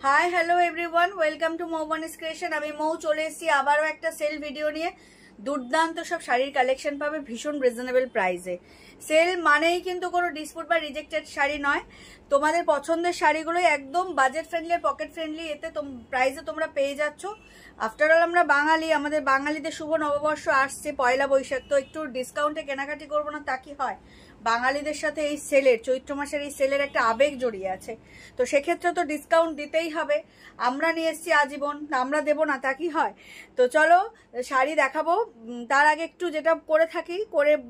High hello everyone, welcome to Moubani's creation. আমি মৌ চলে এসেছি আবারও একটা সেল ভিডিও নিয়ে। দুর্দান্ত সব শাড়ির কালেকশন পাবে ভীষণ রিজনেবল প্রাইসে। সেল মানেই কিন্তু কোনো ডিসপুট বা রিজেক্টেড শাড়ি নয়। তোমাদের পছন্দের শাড়িগুলোই একদম বাজেট ফ্রেন্ডলি আর পকেট ফ্রেন্ডলি এতে প্রাইসে তোমরা পেয়ে যাচ্ছ। আফটার অল আমরা বাঙালি, আমাদের বাঙালিদের শুভ নববর্ষ আসছে পয়লা বৈশাখ, তো একটু ডিসকাউন্টে কেনাকাটি করবো না তা কি হয়? বাঙালিদের সাথে এই সেলের, চৈত্র মাসের এই সেলের একটা আবেগ জড়িয়ে আছে, তো সেক্ষেত্রে তো ডিসকাউন্ট দিতেই হবে। আমরা নিয়ে এসছি আজীবন, আমরা দেবো না তা কি হয়? তো চলো শাড়ি দেখাবো। তার আগে একটু যেটা করে থাকি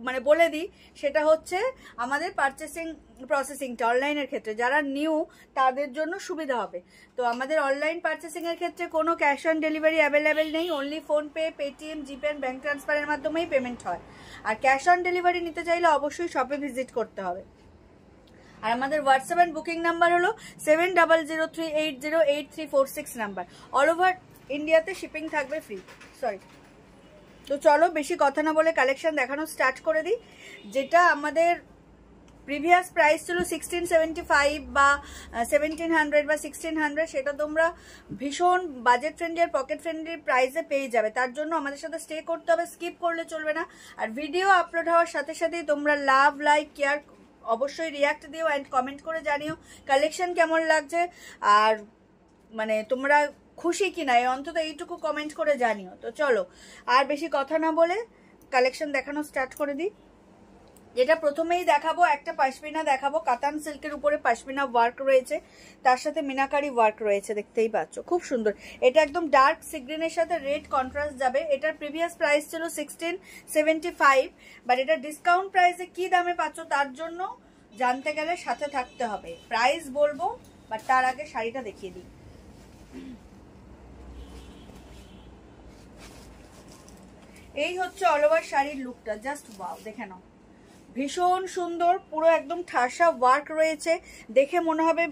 মানে বলে দিই, সেটা হচ্ছে আমাদের পারচেসিং প্রসেসিংটা অনলাইনের ক্ষেত্রে যারা নিউ তাদের জন্য সুবিধা হবে। তো আমাদের অনলাইন পারচেসিংয়ের ক্ষেত্রে কোনো ক্যাশ অন ডেলিভারি অ্যাভেলেবেল নেই, only PhonePe, Paytm, GPay and bank ট্রান্সফারের মাধ্যমেই পেমেন্ট হয়। আর ক্যাশ অন ডেলিভারি নিতে চাইলে অবশ্যই শপে ভিজিট করতে হবে। আর আমাদের হোয়াটসঅ্যাপ অ্যান্ড বুকিং নাম্বার হলো 7003808346 নাম্বার। অল ওভার ইন্ডিয়াতে শিপিং থাকবে ফ্রি। তো চলো বেশি কথা না বলে কালেকশন দেখানো স্টার্ট করে দিই। যেটা আমাদের প্রিভিয়াস প্রাইস ছিল 1675 বা 1700 বা 1600, সেটা তোমরা ভীষণ বাজেট ফ্রেন্ডলি আর পকেট ফ্রেন্ডলি প্রাইসে পেয়ে যাবে। তার জন্য আমাদের সাথে স্টে করতে হবে, স্কিপ করলে চলবে না। আর ভিডিও আপলোড হওয়ার সাথে সাথেই তোমরা লাভ, লাইক, কেয়ার অবশ্যই রিয়াক্ট দিও অ্যান্ড কমেন্ট করে জানিও কালেকশন কেমন লাগছে আর মানে তোমরা খুশি কিনা, অন্তত এইটুকু কমেন্ট করে জানিও। তো চলো আর বেশি কথা না বলে কালেকশন দেখানো স্টার্ট করে দিই। যেটা প্রথমেই দেখাবো, একটা পশমিনা দেখাবো। কাতান সিল্কের উপরে পশমিনা ওয়ার্ক রয়েছে, তার সাথে মিনাকারি ওয়ার্ক রয়েছে, দেখতেই পাচ্ছ খুব সুন্দর। এটা একদম ডার্ক সি গ্রিনের সাথে রেড কন্ট্রাস্ট যাবে। এটার প্রিভিয়াস প্রাইস ছিল 1675, বাট এটা ডিসকাউন্ট প্রাইসে কি দামে পাচ্ছ তার জন্য জানতে গেলে সাথে থাকতে হবে। প্রাইস বলবো, বাট তার আগে শাড়িটা দেখিয়ে দিই। এই হচ্ছে অল ওভার শাড়ির লুকটা, জাস্ট ওয়াও, দেখে নাও ভীষণ সুন্দর। পুরো একদম ঠাসা ওয়ার্ক রয়েছে, দেখে মনে হবে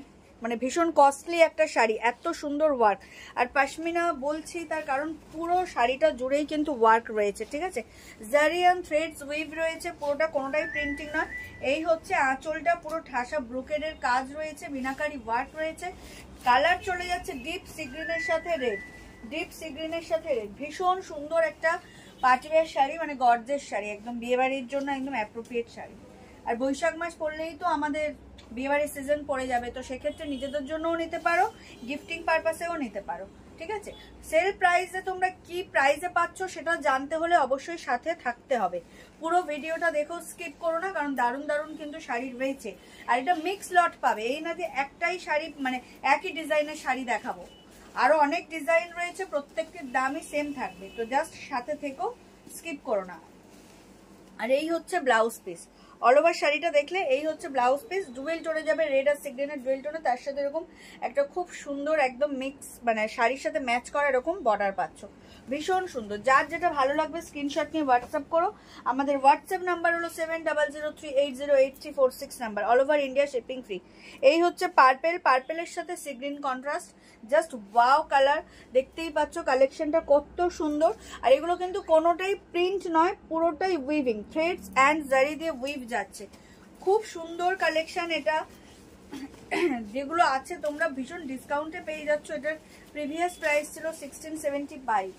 মানে ভীষণ কস্টলি একটা শাড়ি, এত সুন্দর ওয়ার্ক। আর পশমিনা বলছি তার কারণ পুরো শাড়িটা জুড়েই কিন্তু ওয়ার্ক রয়েছে, ঠিক আছে। জারি অ্যান্ড থ্রেডস উইভ রয়েছে পুরোটা, কোনোটাই প্রিন্টিং নয়। এই হচ্ছে আঁচলটা, পুরো ঠাসা ব্রোকেডের কাজ রয়েছে, মিনাকারি ওয়ার্ক রয়েছে। কালার চলে যাচ্ছে ডিপ সি গ্রিনের সাথে রেড, ডিপ সি গ্রিনের সাথে রেড। ভীষণ সুন্দর একটা পার্টিওয়্যার শাড়ি, মানে গর্জেস শাড়ি, একদম বিয়েবাড়ির জন্য একদম অ্যাপ্রোপ্রিয়েট শাড়ি। আর বৈশাখ মাস পড়লেই তো আমাদের বিয়েবাড়ির সিজন পড়ে যাবে, তো সেক্ষেত্রে নিজেদের জন্যও নিতে পারো, গিফটিং পারপাসেও নিতে পারো, ঠিক আছে। সেল প্রাইসে তোমরা কি প্রাইসে পাচ্ছ সেটা জানতে হলে অবশ্যই সাথে থাকতে হবে। পুরো ভিডিওটা দেখো, স্কিপ করো না, কারণ দারুণ দারুণ কিন্তু শাড়ি রয়েছে। আর এটা মিক্স লট পাবে, এই না যে একটাই শাড়ি মানে একই ডিজাইনের শাড়ি দেখাবো, আরো অনেক ডিজাইন রয়েছে, প্রত্যেকটির দামই সেম থাকবে। তো জাস্ট সাথে থেকো, স্কিপ করো না। আর এই হচ্ছে ব্লাউজ পিস। অল ওভার শাড়িটা দেখলে এই হচ্ছে ব্লাউজ পিস, ডুয়েল টোনে যাবে, রেড আর সিগ্রেনের ডুয়েল টোনে, তার সাথে এরকম একটা খুব সুন্দর একদম মিক্স মানে শাড়ির সাথে ম্যাচ করা এরকম বর্ডার পাচ্ছ, ভীষণ সুন্দর। যার যেটা ভালো লাগবে স্ক্রিনশট নিয়ে হোয়াটসঅ্যাপ করো। আমাদের হোয়াটসঅ্যাপ নাম্বার হলো 7003808346 number. All over India shipping free. এই হচ্ছে পার্পেল, পার্পেলের সাথে sea green contrast, just wow colour, দেখতেই পাচ্ছ কালেকশনটা কত সুন্দর। আর এগুলো কিন্তু কোনোটাই প্রিন্ট নয়, পুরোটাই উইভিং, থ্রেডস অ্যান্ড জারি দিয়ে উইভ যাচ্ছে, খুব সুন্দর কালেকশন। এটা যেগুলো আছে তোমরা ভীষণ ডিসকাউন্টে পেয়ে যাচ্ছ। এটার প্রিভিয়াস প্রাইস ছিল 1675,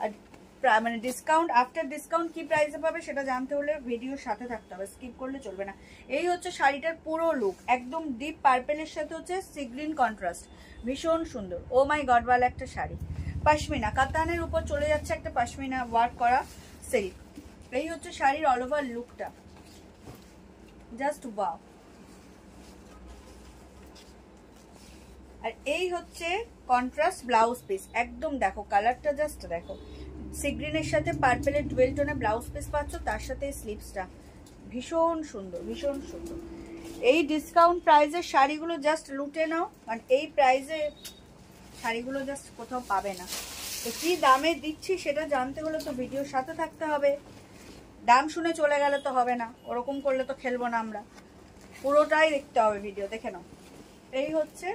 আর মানে ডিসকাউন্ট আফটার ডিসকাউন্ট কি প্রাইসে পাবে সেটা জানতে হলে ভিডিওর সাথে থাকতে হবে, স্কিপ করলে চলবে না। এই হচ্ছে শাড়িটার পুরো লুক, একদম ডিপ পার্পেলের সাথে হচ্ছে সি গ্রিন কন্ট্রাস্ট, ভীষণ সুন্দর। ও মাই গড ওয়ালা একটা শাড়ি। পশমিনা কাতানের উপর চলে যাচ্ছে একটা পশমিনা ওয়ার্ক করা সিল্ক। এই হচ্ছে শাড়ির অল ওভার লুকটা, জাস্ট ওয়াও। আর এই হচ্ছে কন্ট্রাস্ট ব্লাউজ পিস, একদম দেখো কালারটা জাস্ট দেখো, সি গ্রিনের সাথে পার্পেলের ডুয়েল টোনে ব্লাউজ পিস পাচ্ছ, তার সাথে স্লিভসটা ভীষণ সুন্দর, ভীষণ সুন্দর। এই ডিসকাউন্ট প্রাইসের শাড়িগুলো জাস্ট লুটে নাও, কারণ এই প্রাইসে শাড়িগুলো জাস্ট কোথাও পাবে না। তো কি দামে দিচ্ছি সেটা জানতে হলে তো ভিডিওর সাথে থাকতে হবে, দাম শুনে চলে গেলে তো হবে না, ওরকম করলে তো খেলবো না আমরা, পুরোটাই দেখতে হবে ভিডিও, দেখে নাও। এই হচ্ছে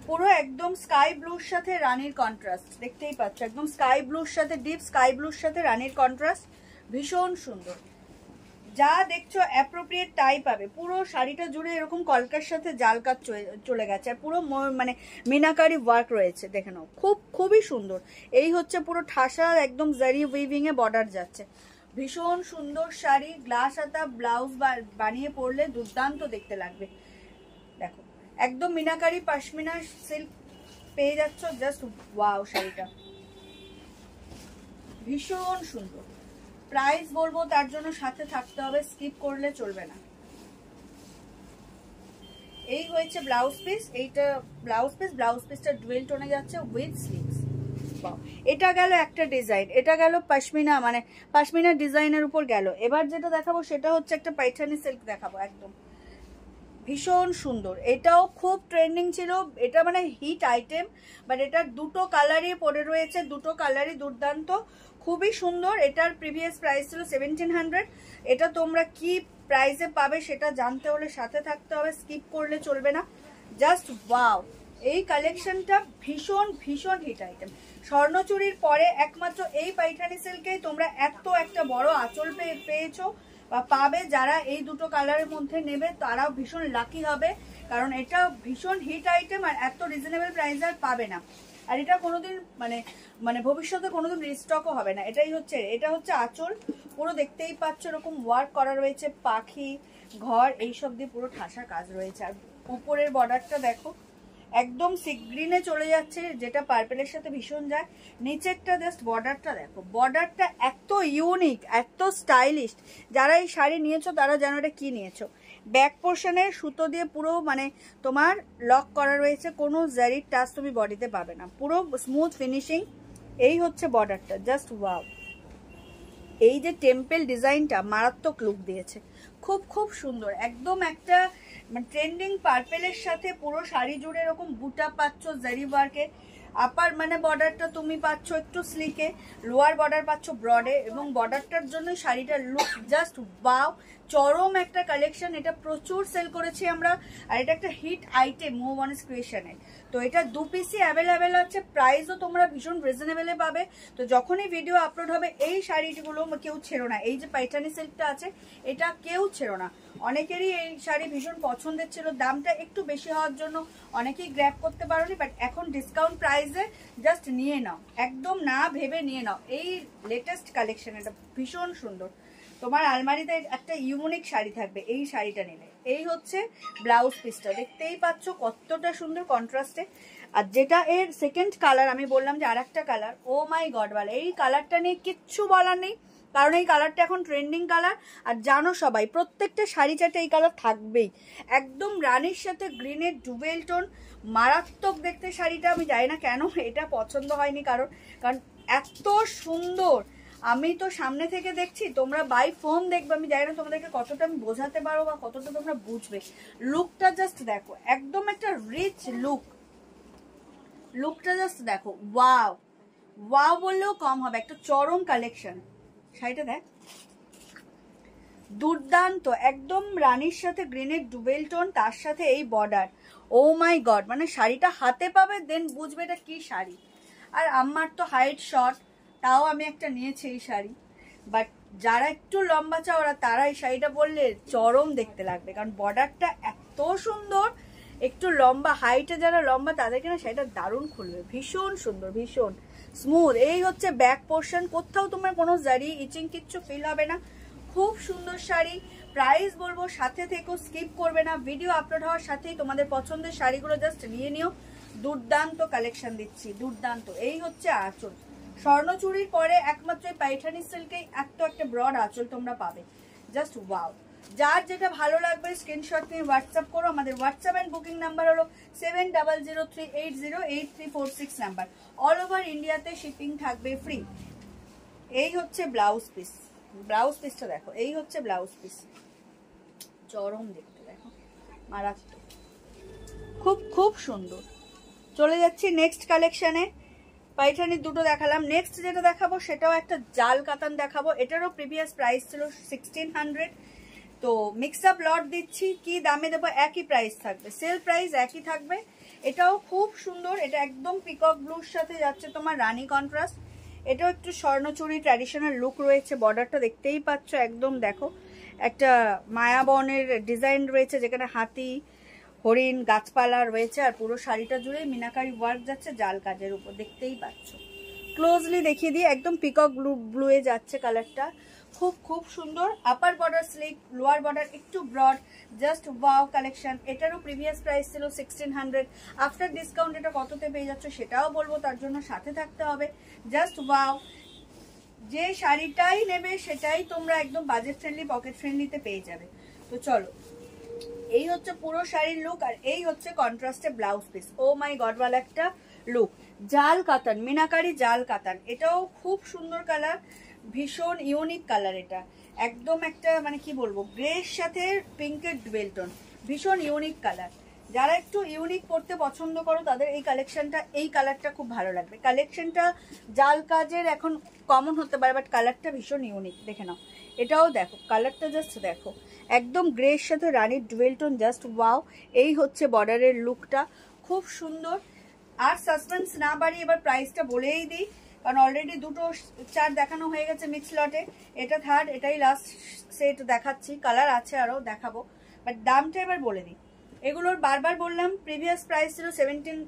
পুরো একদম স্কাই ব্লুর সাথে রানীর কন্ট্রাস্ট, দেখতেই পাচ্ছ একদম স্কাই ব্লুর সাথে ডিপ স্কাই ব্লুর সাথে রানীর কন্ট্রাস্ট, ভীষণ সুন্দর। যা দেখছো অ্যাপ্রোপ্রিয়েট তাই পাবে। পুরো শাড়িটা জুড়ে এরকম কলকার সাথে জাল কাজ চলে গেছে, আর পুরো মানে মিনাকারি ওয়ার্ক রয়েছে, দেখে নাও, খুবই সুন্দর। এই হচ্ছে পুরো ঠাসা একদম জারি উইভিং এ বর্ডার যাচ্ছে, ভীষণ সুন্দর শাড়ি। গ্লাস হাতা ব্লাউজ বানিয়ে পরলে দুর্দান্ত দেখতে লাগবে। দেখো একদম মিনাকারি পশমিনা সিল্ক পেয়ে যাচ্ছ, জাস্ট ওয়াও শাড়িটা ভীষণ সুন্দর। প্রাইস বলবো তার জন্য সাথে থাকতে হবে, স্কিপ করলে চলবে না। এই হয়েছে ব্লাউজ পিস, এইটা ব্লাউজ পিসটা ডুয়েল টোনে যাচ্ছে উইথ স্লিভস। এটা গেল একটা ডিজাইন, এটা গেল পশমিনা মানে পশমিনা ডিজাইনের উপর গেল। এবার যেটা দেখাবো সেটা হচ্ছে একটা পাইথানি সিল্ক দেখাবো, একদম ভীষণ সুন্দর। এটাও খুব ট্রেন্ডিং ছিল, এটা মানে হিট আইটেম, বাট এটার দুটো কালারই পরে রয়েছে, দুটো কালারই দুর্দান্ত, খুবই সুন্দর। এটার প্রিভিয়াস প্রাইস ছিল 1700। এটা তোমরা কি প্রাইসে পাবে সেটা জানতে হলে সাথে থাকতে হবে, স্কিপ করলে চলবে না। জাস্ট ওয়াও, এই কালেকশনটা ভীষণ ভীষণ হিট আইটেম। স্বর্ণচুরির পরে একমাত্র এই পাইথানি সিল্কেই তোমরা এত একটা বড় আঁচল পেয়েছো বা পাবে। যারা এই দুটো কালারের মধ্যে নেবে তারাও ভীষণ লাকি হবে, কারণ এটা ভীষণ হিট আইটেম আর এত রিজনেবল প্রাইস আর পাবে না। আর এটা কোনোদিন মানে ভবিষ্যতে কোনোদিন রিস্টকও হবে না। এটা হচ্ছে আঁচল, পুরো দেখতেই পাচ্ছ এরকম ওয়ার্ক করা রয়েছে, পাখি ঘর এইসব দিয়ে পুরো ঠাসা কাজ রয়েছে। আর উপরের বর্ডারটা দেখো একদম সি গ্রিনে চলে যাচ্ছে, যেটা পার্পেলের সাথে ভীষণ যায়। নিচেরটা জাস্ট বর্ডারটা দেখো, বর্ডারটা এত ইউনিক, এত স্টাইলিশ। যারা এই শাড়ি নিয়েছো তারা জানো এটা কি নিয়েছো। ব্যাক পোর্শনে সুতো দিয়ে পুরো মানে তোমার লক করা রয়েছে, কোনো জারির টাচ তুমি বডিতে পাবে না, পুরো স্মুথ ফিনিশিং। এই হচ্ছে বর্ডারটা, জাস্ট ওয়াও। এই যে টেম্পল ডিজাইনটা মারাত্মক লুক দিয়েছে, খুব সুন্দর, একদম একটা ট্রেন্ডিং পার্পেলের সাথে পুরো শাড়ি জুড়ে এরকম বুটা পাচ্ছ জারি ওয়ার্কে। আপার মানে বর্ডারটা তুমি পাচ্ছ একটু স্লিকে, লোয়ার বর্ডার পাচ্ছ ব্রডে, এবং বর্ডারটার জন্য শাড়িটার লুক জাস্ট ওয়াও, চরম একটা কালেকশন। এটা প্রচুর সেল করেছি আমরা, আর এটা একটা হিট আইটেম মো ওয়ানস ক্রিয়েশনের। তো এটা 2 পিসই অ্যাভেলেবেল আছে, প্রাইসও তোমরা ভীষণ রিজনেবলে পাবে। তো যখনই ভিডিও আপলোড হবে এই শাড়িগুলো কেউ ছেড়ো না। এই যে পাইথানি সিল্কটা আছে এটা কেউ ছেড়ো না। অনেকেরই এই শাড়ি ভীষণ পছন্দের ছিল, দামটা একটু বেশি হওয়ার জন্য অনেকেই গ্র্যাব করতে পারোনি, বাট এখন ডিসকাউন্ট প্রাইসে জাস্ট নিয়ে নাও, একদম না ভেবে নিয়ে নাও। এই লেটেস্ট কালেকশন, এটা ভীষণ সুন্দর, তোমার আলমারিতে একটা ইউনিক শাড়ি থাকবে এই শাড়িটা নিলে। এই হচ্ছে ব্লাউজ পিসটা, দেখতেই পাচ্ছ কতটা সুন্দর কন্ট্রাস্টে। আর যেটা এর সেকেন্ড কালার, আমি বললাম যে আর একটা কালার, ও মাই গড বলে, এই কালারটা নিয়ে কিচ্ছু বলার নেই, কারণ এই কালারটা এখন ট্রেন্ডিং কালার। আর জানো সবাই প্রত্যেকটা শাড়ি চাটে এই কালার থাকবেই, একদম রানির সাথে গ্রিনের ডুবেল টোন, মারাত্মক দেখতে শাড়িটা। আমি জানি না কেন এটা পছন্দ হয়নি কারণ এত সুন্দর। আমি তো সামনে থেকে দেখছি, তোমরা বাই ফোন দেখবে, আমি জানি না তোমাদেরকে কতটা আমি বোঝাতে পারো বা কতটা তোমরা বুঝবে। লুকটা জাস্ট দেখো, একদম একটা রিচ লুকটা জাস্ট দেখো, ওয়াও ওয়াও বললেও কম হবে, একটা চরম কালেকশন। শাড়িটা দেখ, দুর্দান্ত, একদম রানীর সাথে গ্রিনের ডুবেল টোন, তার সাথে এই বর্ডার, ও মাই গড, মানে শাড়িটা হাতে পাবে দেন বুঝবে এটা কি শাড়ি। আর আমার তো হাইট শর্ট, তাও আমি একটা নিয়েছি এই শাড়ি, বাট যারা একটু লম্বা চওড়া তারা এই শাড়িটা পরলে চরম দেখতে লাগবে, কারণ বর্ডারটা এত সুন্দর। একটু লম্বা হাইটে যারা লম্বা তাদেরকে না শাড়িটা দারুণ খুলবে, ভীষণ সুন্দর, ভীষণ স্মুথ। এই হচ্ছে ব্যাক পোর্শন, কোথাও তোমার কোনো জারি ইচিং কিচ্ছু ফিল হবে না, খুব সুন্দর শাড়ি। প্রাইস বলবো সাথে থেকেও স্কিপ করবে না, ভিডিও আপলোড হওয়ার সাথেই তোমাদের পছন্দের শাড়িগুলো জাস্ট নিয়ে নিও। দুর্দান্ত কালেকশন দিচ্ছি, দুর্দান্ত। এই হচ্ছে আঁচল, স্বর্ণচুরির পরে একমাত্র পাইথানি সিল্কেই এত একটা ব্রড আঁচল তোমরা পাবে, জাস্ট ওয়াও। যার যেটা ভালো লাগবে স্ক্রিনশট নিয়ে হোয়াটসঅ্যাপ করো। আমাদের হোয়াটসঅ্যাপ এন্ড বুকিং নাম্বার হলো 7003808346 নাম্বার। অল ওভার ইন্ডিয়াতে শিপিং থাকবে ফ্রি। এই হচ্ছে ব্লাউজ পিস, ব্লাউজ পিসটা দেখো, এই হচ্ছে ব্লাউজ পিস, চরম দেখতে, দেখো মারাত্মক, খুব সুন্দর। চলে যাচ্ছি নেক্সট কালেকশনে। পাইথানির দুটো দেখালাম, নেক্সট যেটা দেখাবো সেটাও একটা জাল কাতান দেখাবো। এটারও প্রিভিয়াস প্রাইস ছিল 1600, তো মিক্স আপ লট দিচ্ছি, কি দামে দেবো একই প্রাইস থাকবে, সেল প্রাইস একই থাকবে। এটাও খুব সুন্দর, এটা একদম পিকক ব্লুর সাথে যাচ্ছে তোমার রানী কন্ট্রাস্ট। এটাও একটু স্বর্ণচুরি ট্র্যাডিশনাল লুক রয়েছে, বর্ডারটা দেখতেই পাচ্ছ একদম, দেখো একটা মায়াবনের ডিজাইন রয়েছে, যেখানে হাতি, হরিণ, গাছপালা রয়েছে, আর পুরো শাড়িটা জুড়ে মিনাকারি ওয়ার্ক যাচ্ছে জাল কাজের উপর, দেখতেই পাচ্ছ। ক্লোজলি দেখিয়ে দিই, একদম পিকক ব্লুয়ে যাচ্ছে কালারটা, খুব খুব সুন্দর। Upper border slick, lower border একটু ব্রড, জাস্ট ওয়াও কালেকশন। এটারও প্রিভিয়াস প্রাইস ছিল 1600, আফটার ডিসকাউন্ট এটা কততে পেয়ে যাচ্ছ সেটাও বলবো, তার জন্য সাথে থাকতে হবে। জাস্ট ওয়াও, যে শাড়িটাই নেবে সেটাই তোমরা একদম বাজেট ফ্রেন্ডলি, পকেট ফ্রেন্ডলিতে পেয়ে যাবে। তো চলো, এই হচ্ছে পুরো শাড়ির লুক, আর এই হচ্ছে কন্ট্রাস্টে ব্লাউজ পিস। ও মাই গড, ওয়ালা একটা লুক, জাল কাতান, মিনাকারি জাল কাতান। এটাও খুব সুন্দর কালার, ভীষণ ইউনিক কালার। এটা একদম একটা মানে কি বলবো, গ্রের সাথে পিঙ্কের ডুয়েল টোন, ভীষণ ইউনিক কালার। যারা একটু ইউনিক পড়তে পছন্দ করো তাদের এই কালেকশনটা, এই কালারটা খুব ভালো লাগবে। কালেকশনটা জাল কাজের এখন কমন হতে পারে, বাট কালারটা ভীষণ ইউনিক। দেখে নাও, এটাও দেখো কালারটা, জাস্ট দেখো, একদম গ্রের সাথে রানির ডুয়েল টোন, জাস্ট ওয়াও। এই হচ্ছে বর্ডারের লুকটা, খুব সুন্দর। আর সাসপেন্স না বাড়িয়ে এবার প্রাইসটা বলেই দিই, কারণ অলরেডি দুটো চার দেখানো হয়ে গেছে মিক্স লটে, এটা থার্ড, এটাই লাস্ট সেট দেখাচ্ছি। কালার আছে আরও, দেখাবো, বাট দামটা এবার বলে দিই। এগুলোর বারবার বললাম, প্রিভিয়াস প্রাইস ছিল 1700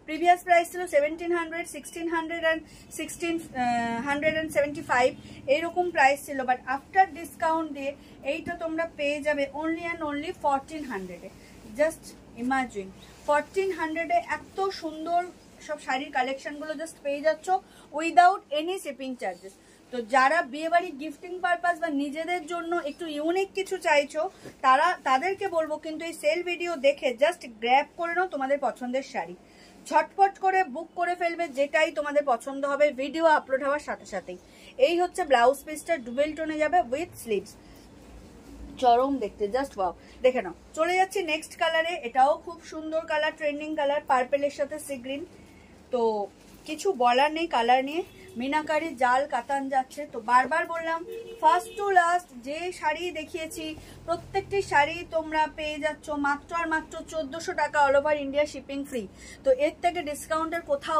1600 and 1675 এইরকম প্রাইস ছিল, বাট আফটার ডিসকাউন্ট দিয়ে এইটা তোমরা পেয়ে যাবে অনলি অ্যান্ড অনলি 1400-এ। জাস্ট ইমাজিন, 1400-এ এত সুন্দর সব শাড়ির কালেকশনগুলো জাস্ট পেয়ে যাচ্ছ উইদাউট এনি শিপিং চার্জেস। তো যারা বিয়েবাড়ি গিফটিং পারপাস বা নিজেদের জন্য একটু ইউনিক কিছু চাইছো, তাদেরকে বলবো কিন্তু এই সেল ভিডিও দেখে জাস্ট গ্র্যাব করে নাও তোমাদের পছন্দের শাড়ি, ঝটপট করে বুক করে ফেলবে যেটাই তোমাদের পছন্দ হবে ভিডিও আপলোড হওয়ার সাথে সাথেই। এই হচ্ছে ব্লাউজ পিসটা, ডুবেল টোনে যাবে উইথ স্লিভস, চরম দেখতে, জাস্ট ওয়াও। দেখে নাও, চলে যাচ্ছি নেক্সট কালারে। এটাও খুব সুন্দর কালার, ট্রেন্ডিং কালার, পার্পেলের সাথে সি গ্রিন। তো কিছু বলার নেই কালার নিয়ে, মিনাকারি জাল কাতান যাচ্ছে। তো বারবার বললাম, ফার্স্ট টু লাস্ট যে শাড়ি দেখিয়েছি প্রত্যেকটি শাড়ি তোমরা পেয়ে যাচ্ছ মাত্র আর মাত্র 1400 টাকা, all over India shipping free. তো এর থেকে ডিসকাউন্টের কোথাও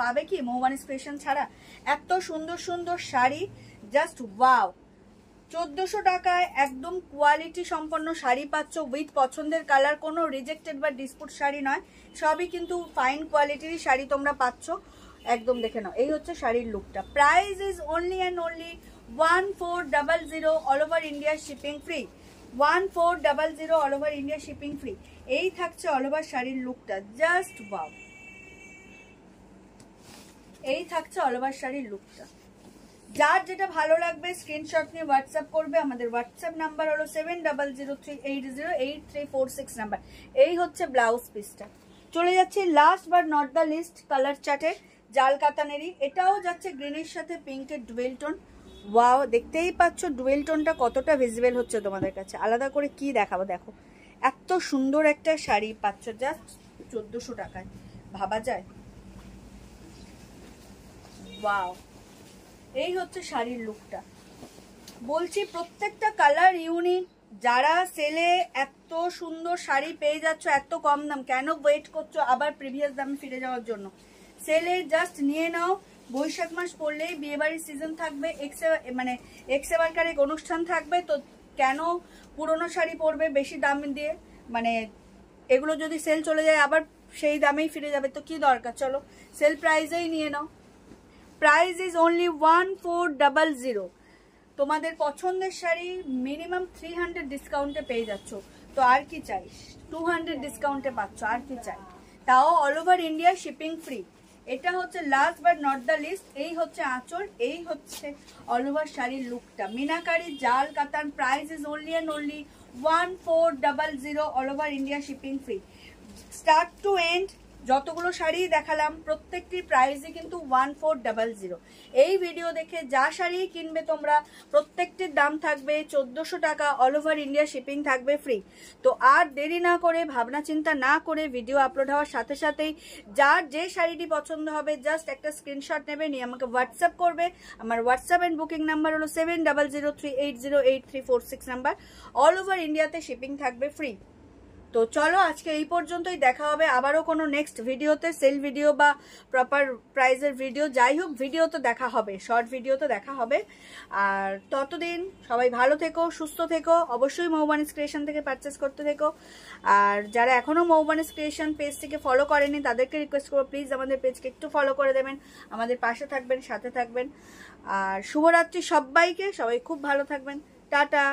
পাবে কি মৌবানিস ফ্যাশন ছাড়া? এত সুন্দর সুন্দর শাড়ি, জাস্ট ওয়াও। 1400 টাকায় একদম কোয়ালিটি সম্পন্ন শাড়ি পাচ্ছ উইথ পছন্দের কালার, কোনো রিজেক্টেড বা ডিসপুট শাড়ি নয়, সবই কিন্তু ফাইন কোয়ালিটির শাড়ি তোমরা পাচ্ছ একদম। দেখে নাও, এই হচ্ছে শাড়ির লুকটা। Price is only and only 1400, all over India shipping free, 1400 all over India shipping free. এই থাকছে অল ওভার শাড়ির লুকটা, জাস্ট ওয়াও। এই থাকছে অল ওভার শাড়ির লুকটা। যার যেটা ভালো লাগবে স্ক্রিনশট নিয়ে হোয়াটসঅ্যাপ করবে। আমাদের হোয়াটসঅ্যাপ নাম্বার হলো 7003808346 নাম্বার। এই হচ্ছে ব্লাউজ পিসটা। চলে যাচ্ছে last but not the least colour চার্টে, জাল কাতানেরই। এটাও যাচ্ছে গ্রিনের সাথে পিঙ্কের ডুয়েল টোন। ওয়াও, দেখতেই পাচ্ছ ডুয়েল টোনটা কতটা ভিজিবল হচ্ছে তোমাদের কাছে, আলাদা করে কি দেখাবো। দেখো, এত সুন্দর একটা শাড়ি পাচ্ছ জাস্ট 1400 টাকায়, ভাবা যায়? ওয়াও, এই হচ্ছে শাড়ির লুকটা। বলছি প্রত্যেকটা কালার ইউনিক। যারা সেলে এত সুন্দর শাড়ি পেয়ে যাচ্ছ এত কম দাম, কেন ওয়েট করছো আবার প্রিভিয়াস দামে ফিরে যাওয়ার জন্য? সেলে জাস্ট নিয়ে নাও। বৈশাখ মাস পড়লেই বিয়েবাড়ির সিজন থাকবে, এক্সে ওয়ার্কারের অনুষ্ঠান থাকবে, তো কেন পুরনো শাড়ি পরবে বেশি দাম দিয়ে? মানে এগুলো যদি সেল চলে যায় আবার সেই দামেই ফিরে যাবে, তো কি দরকার? চলো সেল প্রাইসেই নিয়ে নাও। Price is only 1400। তোমাদের পছন্দের শাড়ি মিনিমাম 300 ডিসকাউন্টে পেয়ে যাচ্ছ, তো আর কি চাই? 200 ডিসকাউন্টে পাচ্ছ, আর কি চাই? তাও all over India shipping free. এটা হচ্ছে last but not the least. এই হচ্ছে আঁচল, এই হচ্ছে অল ওভার শাড়ির লুকটা, মিনাকারি জাল কাতান। Price is only and only 1400, all over India shipping free. Start to end যতগুলো শাড়ি দেখালাম প্রত্যেকটি প্রাইসই কিন্তু 1400। এই ভিডিও দেখে যা শাড়ি কিনবে তোমরা প্রত্যেকটির দাম থাকবে 1400 টাকা, অল ওভার ইন্ডিয়া শিপিং থাকবে ফ্রি। তো আর দেরি না করে, ভাবনা চিন্তা না করে, ভিডিও আপলোড হওয়ার সাথে সাথেই যার যে শাড়িটি পছন্দ হবে জাস্ট একটা স্ক্রিনশট নেবে, নিয়ে আমাকে হোয়াটসঅ্যাপ করবে। আমার হোয়াটসঅ্যাপ অ্যান্ড বুকিং নাম্বার হলো 7003808346 নাম্বার। অল ওভার ইন্ডিয়াতে শিপিং থাকবে ফ্রি। তো চলো আজকে এই পর্যন্তই, দেখা হবে আবারও কোনো নেক্সট ভিডিওতে, সেল ভিডিও বা প্রপার প্রাইজের ভিডিও, যাই হোক ভিডিও তো দেখা হবে, শর্ট ভিডিও তো দেখা হবে। আর ততদিন সবাই ভালো থেকো, সুস্থ থেকো, অবশ্যই মৌবানিস ক্রিয়েশন থেকে পারচেস করতে থেকো। আর যারা এখনও মৌবানিস ক্রিয়েশন পেজটিকে ফলো করেনি তাদেরকে রিকোয়েস্ট করবো প্লিজ আমাদের পেজকে একটু ফলো করে দেবেন, আমাদের পাশে থাকবেন, সাথে থাকবেন। আর শুভরাত্রি সবাইকে, সবাই খুব ভালো থাকবেন, টাটা।